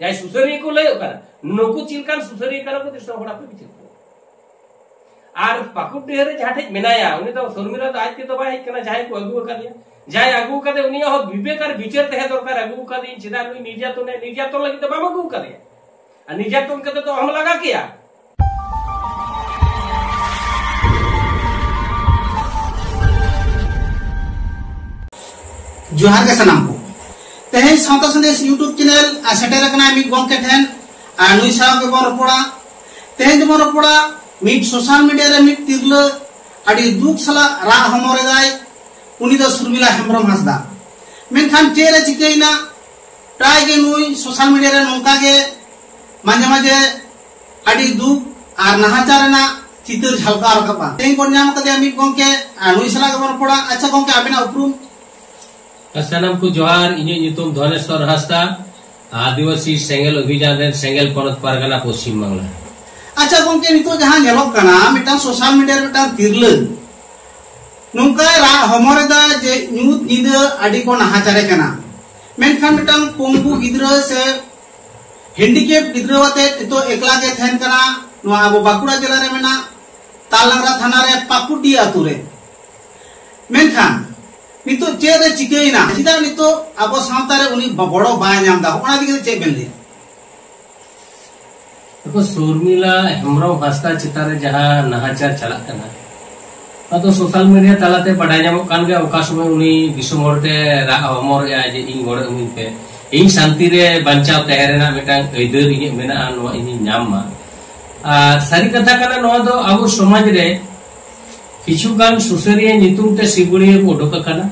जाय सुसरिया को लय नुकु चिलकान सुसरिया करा को दिसो होड़ा पे बिचिर आर पाकुड़ डेहरे जहाठे मेनाया उनी तो शर्मिला तो आज के तो बाय कना जाय को अगु का दिया जाय अगु का दे उनी हो विवेक और विचार तहे दरकार अगु का दी चिदा नुई निर्यातन लगी तो बाम अगु का दिया और निर्यातन कते तो हम लगा किया जोहार के सनाम को तेहे सावता संदेश यूट्यूब चैनल सेटेर कना मी गोंके ठेन नुई साव के बो रपड़ा तेहे जे बो रपड़ा मिट सोशल मीडिया रे मिट तिरला अडी दुख सला रा हमरे दाय उनी दो शर्मिला हेम्ब्रम हासदा मेनखान चेरे चिकैना प्राय गे नुई सोशल मीडिया रे नोंका गे माजे माजे अडी दुख आर नाहाचार ना चितर झलका रखबा तेहे को नाम कदे मी गोंके नुई सला के बो रपड़ा अच्छा गोंके आबेना उपरुम सानाम को जोहार इnye nyutum धनेश्वर हासदा आदिवासी सेंगेल अभियान रे सेंगेल पनत परगना पश्चिम बांग्ला अच्छा गोंके नितो जहां नेलोक कना मिटान सोशल मीडिया रे मिटान तिरले नुका रा हमरे दा जे न्यूज निदे अडी को नाहाचारे कना मेनखान मिटान पोंगु गिद्रा से हैंडीकैप गिद्रा वाते तो एकला के थेन कना नो आबो बाकुड़ा जिला रे मेना तालंगरा थाना रे पाकुडी आतु रे मेनखान नितो चेरे चिकैना चिदा नितो आबो सावता रे उनी बड़ो बाय नाम दा ओना दिगे चे बेन दिया देखो शर्मिला हेम्ब्रम हासदा चितारे जहां नाहाचार चला कना तो सोशल मीडिया तालाते बडाय नामो कान गे ओका समय उनी दिसम हरते रा हमर या जे इन गड़े उमिन पे इन शांति रे बंचाव तहरेना मेटांग ऐदर इने मेना नो इनी नाममा सारी कथा कना नो दो आबो समाज रे किछुगान सुसरिया नितुम ते सिगुड़िया को ओडोक कना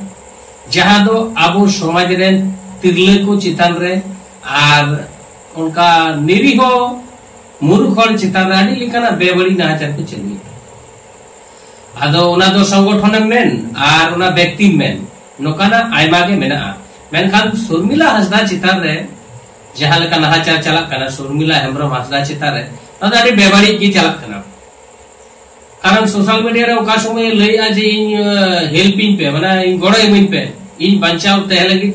जहां दो आबो समाज रे तिरले को चितान रे आर उनका निरीह मूर्ख हर चितान रे आडी लिकाना बेबड़ी नाहाचार को चली आदो उना दो संगठन मेन आर उना व्यक्ति मेन नोकाना आयमा के मेना मेनखान शर्मिला हासदा चितान रे जहां लेका नाहाचार चला कना शर्मिला हेम्ब्रम हासदा चितान रे तो आडी बेबड़ी की चला कना कारण सोशल मीडिया रे ओका समय लई आ जे हेल्पिंग पे माने इन गड़ो इमिन पे इन बंचाव तहे लगी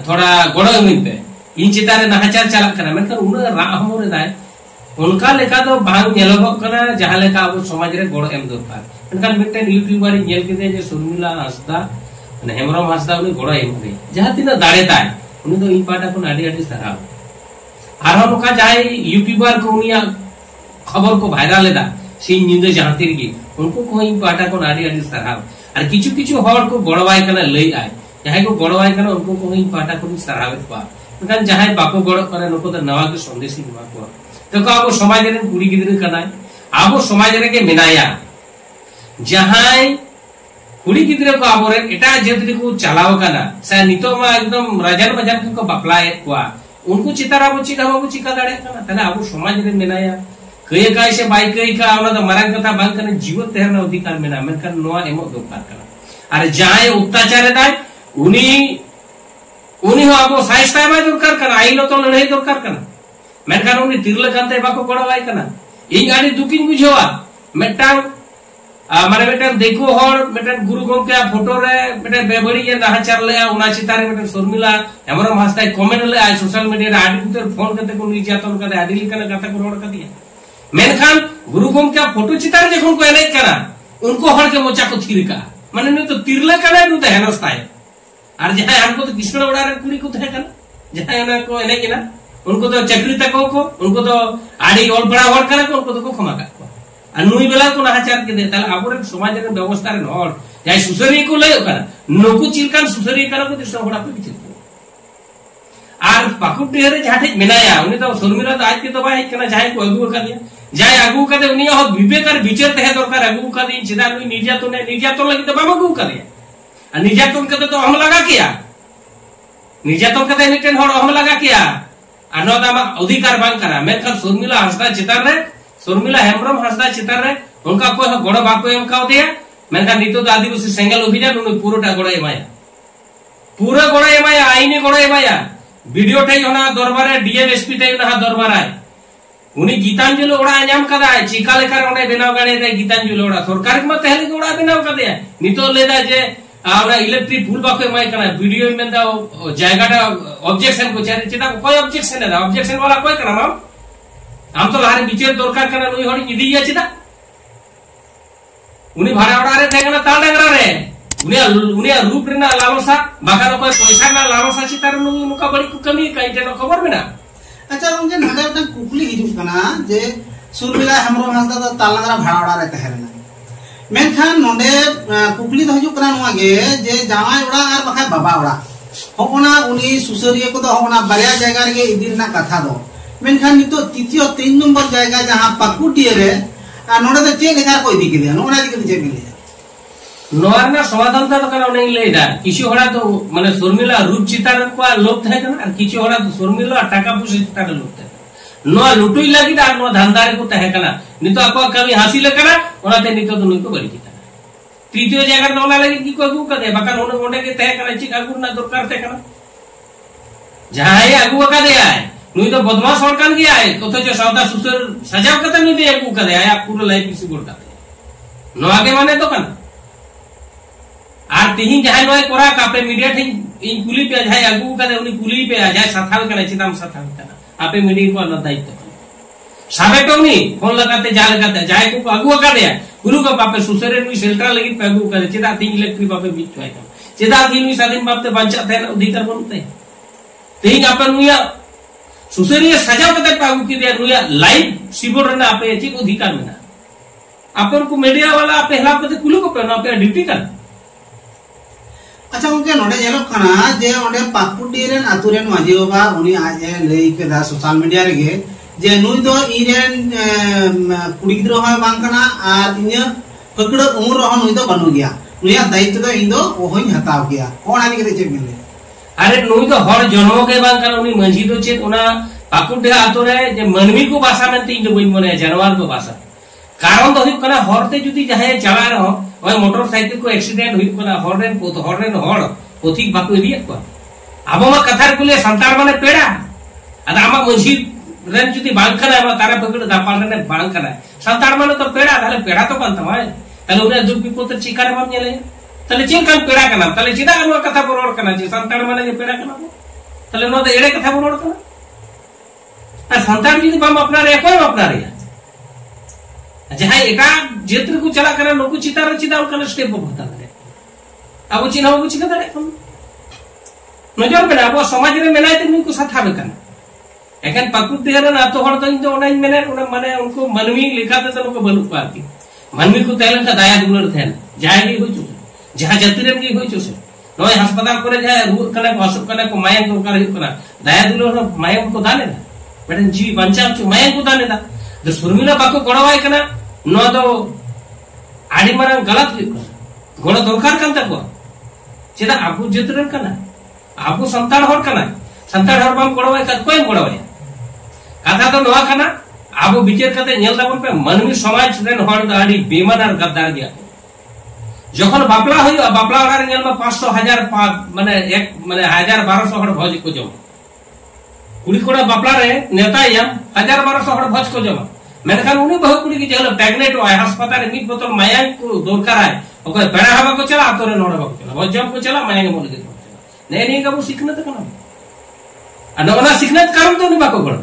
थोड़ा गड़ो इमिन पे इन चितारे नाहाचार चला कना मेनखान उना रा हमरे दाय उनका लेका तो बांग नेलोगो कना जहां लेका अब समाज रे गड़ो एम दरकार मेनखान मिटन यूट्यूबर नेल केदे जे शर्मिला हासदा माने हेम्ब्रम हासदा उनी गड़ो एम रे जहां तिना दाड़े ताय उनी तो इन पाटा को आडी आडी सराव आरो नोका जाय यूट्यूबर को उनिया खबर को वायरल लेदा सिन निंदे जानतिर की उनको कोई पाटा को नाडी आडी सराव और किछु किछु हर को गड़वाय कना लई आय जहां को गड़वाय कना उनको कोई पाटा को सरावेत पा मेनखान जहां बाको गड़ करे नको तो नवा के संदेश दिवा को तो का आबो समाज रे कुड़ी गिदरे कना आबो समाज रे के मेनाया जहां कुड़ी गिदरे को आबो रे एटा जेतरी को चलाव कना से नितो मा एकदम राजन बजान को बपलाए को उनको चितारा बो चिका बाबू चिका दाड़े कना तने आबो समाज रे मेनाया कई काय से बाई कई का ओना तो मारंग कथा बांग कने जीवन तहरना अधिकार मेना मेनखान नोआ एमो दरकार कना अरे जहां अत्याचार दाय उनी हो आबो साइस्ता मा दरकार कना आइलो तो लड़ाई दरकार कना मेनखान उनी तिरले कांते बाको गड़वाय कना इ गाड़ी दुकिन बुझवा मेटांग माने मेटांग देखो हर मेटांग गुरु गोमके फोटो रे मेटांग बेबड़ी जे नाहाचार ले उना चितारे मेटांग शर्मिला हेम्ब्रम हासदा कमेंट ले आ सोशल मीडिया रे आडी भीतर फोन करते को निर्यातन करे आडी लिकना कथा को रोड कर दिया मेनखान गुरु गोमके फोटो चितारे जखन को एने कना उनको हर के मोचा को थिरका माने न तो तिरले कना न तो हेनस्ताय और जहां हमको तो किसना उड़ा रे कुड़ी को थे कना जहां ना को एने किना उनको तो चक्री तक को उनको तो आड़ी और बड़ा और करा को उनको तो खमा का और नुई बेला को नाहाचार के देता आबोरे समाज रे व्यवस्था रे हर जाय सुसरी को लय कना नुकु चिलकान सुसरी कना को दिसो होड़ा पे बिचिर आर पाकुड़ डेहरे जहाठे मेनाया उनी तो शर्मिला तो आज के तो बाय कना जाय को अगु का दिया जाय अगु का दे उनी हो विवेक और विचार तहे दरकार अगु का दी चिदा नुई निर्यातन लगी तो बाम अगु का दिया और निर्यातन कते तो हम लगा किया निर्यातन कते मिटन हर हम लगा किया अनोदामा अधिकार बांग करा मेनखान शर्मिला हासदा चितार रे शर्मिला हेम्ब्रम हासदा चितार रे उनका कोई गड़ो बाको एम का दिया मेनखान नितो तो आदिवासी सेंगेल अभियान उनी पूराटा गड़ो एमाया पूरा गड़ो एमाया आईनी गड़ो एमाया वीडियो ठाई होना दरबार डीएमएसपी ठाई ना दरबार आय उनी गीतांजलि ओड़ा आंजाम कदा चिका लेकर ओने बेनाव गाड़े दे गीतांजलि ओड़ा सरकार के मत हेली ओड़ा बेनाव कदे नितो लेदा जे आना इलेक्ट्रिक फुल बाको एमाय कना वीडियो में दा जायगाटा ऑब्जेक्शन को चाहे चेता कोई ऑब्जेक्शन है ऑब्जेक्शन वाला कोई कना माम आम तो लारे बिचेर दरकार कना नुई हड़ी इदिया चेता उनी भाड़ा उड़ा रे थे कना ताल डंगरा रे उनी रूप रे ना लालसा बाका कोई पैसा ना लालसा चितार नुई नुका बड़ी को कमी काई टेनो खबर में ना अच्छा गंगे नडे उठन कुकली हिजुक कना जे सुरमिला हेम्ब्रम हांसदा दा ताल डंगरा भाड़ा उड़ा रे तहेरना मेनखान नोंडे कुकली दो हिजुक कना नुआ गे जे जामाई उड़ा आर बखा बाबा उड़ा होना उनी सुसरिया को तो होना बारिया जायगा रे इदिर ना कथा दो मेनखान नितो तृतीय 3 नंबर जायगा जहां पाकुटिया रे नोंडे तो चे लेखा को इदी के दिया नोना दिके चे मिले नोरना समाधान ता कना नहीं लेदा किछु होड़ा तो माने सुरमिला रूप चितार को लोभ थाय कना और किछु होड़ा तो सुरमिला टाका पुसी चितार लोभ थाय नो लुटुई लागी दा नो धंधारे को तहे कना नितो आपा कभी हासिल करा ओनाते नितो तो नुई को बड़ी चिता तृतीय जगह नोला लगी की को अगु कदे बका नोने ओंडे के तहे कना चिक अगु ना दरकार ते कना जहां अगु का दे आए नुई तो बदमाश होड़ कान गया है कतो जो सौदा सुसर सजाव कते नुई दे अगु का दे आया पूरा लाइफ किसी गोड़ का नो आगे माने तो कना आर तिहिन जहां नोय कोरा कापे मीडिया थे इन कुली पे जाय अगु का दे उनी कुली पे आ जाय साथाव कना चिताम साथाव कना आपे मीडिया को अलग दायित्व साबे तो नहीं फोन लगाते जा लगाते जाए को अगुआ कर दिया गुरु का पापे सुसरे नुई सेल्ट्रा लगी पे अगु करे चेदा तीन इलेक्ट्रिक पापे बीच होय चेदा तीन नुई सादिन बापते बंचा थे अधिकार बनते तीन आपे नुया सुसरे सजा कते पे अगु की दिया नुया लाइव सिबोर ना आपे चिक अधिकार में ना आपन को मीडिया वाला आपे हला पते कुलु को पे ना आपे ड्यूटी कर अच्छा उनके नोडे जेलो कना जे ओंडे पाकुटी रेन आतुरेन माजी बाबा उनी आज लेई के दा सोशल मीडिया रे गे जे नुई दो इरेन कुड़ी गिद्रो होय बांग कना आर इन्या फकड़ उमर रह नुई दो बनु गया नुया दायित्व दो इन दो ओहई हताव गया कोन आनी के चे मिले अरे नुई दो हर जन्म के बांग कना उनी मंजी दो चे ओना पाकुटी आतुरे जे मनमी को भाषा में तीन दो बई मने जानवर को भाषा कारण तो हुई कना हरते जुदी जहां चला रहो ओय मोटरसाइकिल को एक्सीडेंट हुई कना हररेन हर पोथिक बाको इदिया को आबो मा कथार कुले संतार माने पेड़ा अदा आमा मंजी रेन जुदी बांग कना मा तारा पकड़ दापाल रे बांग कना संतार माने तो पेड़ा ताले पेड़ा तो बनता माय ताले उने दुख विपद चिकार माम नेले ताले चिन कान पेड़ा कना ताले चिदा नो कथा बोरोड कना जे संतार माने जे पेड़ा कना ताले नो तो एड़े कथा बोरोड कना आ संतार जुदी बाम अपना रे कोई अपना रे जहां एका जेत्र को चला करे लोग चितार चिदा उनका स्टेप होता है अब चिन्ह को चिका दे कोन नजर में अब समाज रे मेनाय ते नुई को साथा बेकन एखन पाकुट देहर ना तो हर तो इन तो ओनाई मेने ओना माने उनको मनवी लिखाते तो उनको बलु पाती मनवी को तेलन का दाया दुलर थेन जाय गे होई छु जहां जतिरेन गे होई छु से नय अस्पताल करे जाय रु कने को असुक कने को मायन को करे कना दाया दुलर मायन को दाने ना बेटन जी बंचा छु मायन को दाने दा जो सुरमिला बाको गड़वाय कना नो तो आड़ी मारा गलत गोड़ दरकार कान तको चेदा आपु जतरन कना आपु संतान हर कना संतान हर बाम गड़वाय का कोई गड़वाय कथा तो नवा कना आपु विचार कते नेल दाबन पे मनमी समाज रेन हर दाड़ी बेमान और गद्दार गया जखन बापला होय बापला वाला नेल में 500 1000 माने एक माने 1000 1200 हर भोज को जम कुड़ी कोड़ा बापला रे नेता यम 1000 1200 हर भोज को जम मेनखान उनी बहु कुड़ी की जगह प्रेग्नेंट होय अस्पताल में बोतल माया को दरकार है ओके पेड़ा हवा को चला तोरे नोड़ हवा को चला वजम को चला माया के मोड़ दे नहीं नहीं का वो सीखना तो कना अनोना सीखना काम तो नहीं बाको पड़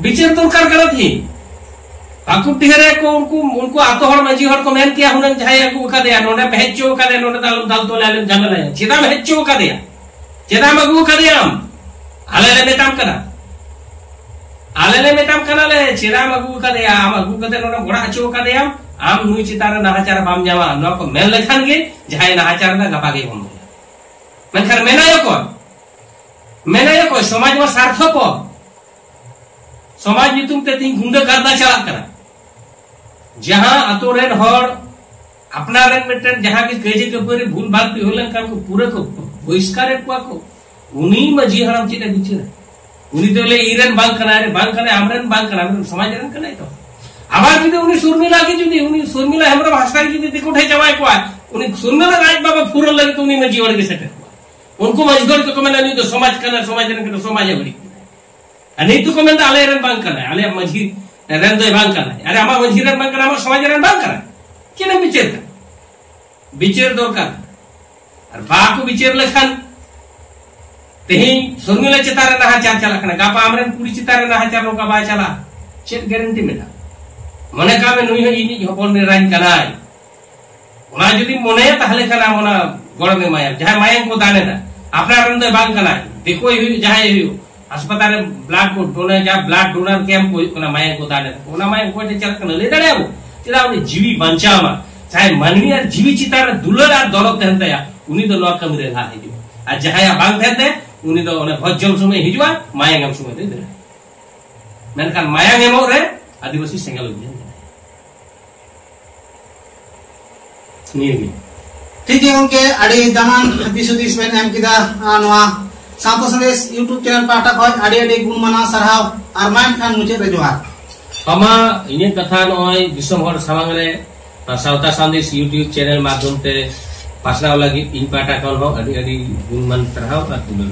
विचार दरकार करत ही आकु टिहरे को उनको आतो हर मंजी हर को मेन किया हुनन जाय को का दे नोने पहचो का दे नोने दाल तो ले जानला चिदा पहचो का दे चिदा मगु का दे हम आले ले काम करा आलेले मेटाम कनाले चिराम अगु का दे आम अगु कते नोना गोड़ा अचो का दे आम नुई चितार नाहाचार बाम जावा नो को मेल लेखान गे जहाय नाहाचार दा गपा गे हम मनखर मेनायो को समाज में सार्थ को समाज नितुम ते तीन गुंडा करदा चला करा जहां अतोरेन हर अपना रेन मेटन जहां की केजे के पूरी भूल भाग पे होलन का को पूरे को बहिष्कार को उनी मजी हराम चिते बिचरा उनी तो ले इरन बांग कना रे बांग कने आमरन बांग कना समाज रन कने तो आबार जुदी उनी सुरमिला की जुदी उनी सुरमिला हमरा भाषा की जुदी देखो ठे जवाय को उनी सुरमिला राज बाबा फुरल लगे तो उनी में जीवन के सेट उनको मजदूर को कमेना नहीं तो समाज कना समाज रन के समाज बड़ी अने तो कमेंट आले रन बांग कना आले मजी रन दो बांग कना अरे आमा मजी रन बांग कना आमा समाज रन बांग कना चेना बिचेर दरकार और बाको बिचेर लेखान तेहिं शर्मिला चितार नाहाचार चला गापा आमरेन कुड़ी चितार नाहाचार नोका बाय चला चेक गारंटी मेना मने कामे नुई हो इनी हपन ने राइन कनाय ओना जदि मने ताहले खाना ओना गड़म माया जहां मायम को दाने ना अपना रन दे बांग कनाय देखो ही जहां ही अस्पताल ब्लड को डोनर जा ब्लड डोनर कैंप को ओना मायम को दाने ओना मायम को चल कना ले दाड़े आबो चला उनी जीवी बंचामा चाहे मानवी और जीवी चितार दुलर और दरद तहनतया उनी दो नो कम रे ला हिजु आ जहां बांग तहनते उनी दो ओना भजम समय हिजुआ मायम समय दे दे मेनखान मायम एमो रे आदिवासी सेंगल ठीक है उनके अड़ी दमान दिसुदिस में एम किदा नवा सातो संदेश YouTube चैनल पाटा खय अड़ी अड़ी गुण माना सरहाव और माइन खान मुझे रे जोहार हमा इने कथा नय दिसम हर सामांग रे सावता संदेश YouTube चैनल माध्यम ते पासनाव लगी इन पाटा कल हो अड़ी अड़ी गुण मान सरहाव और तुले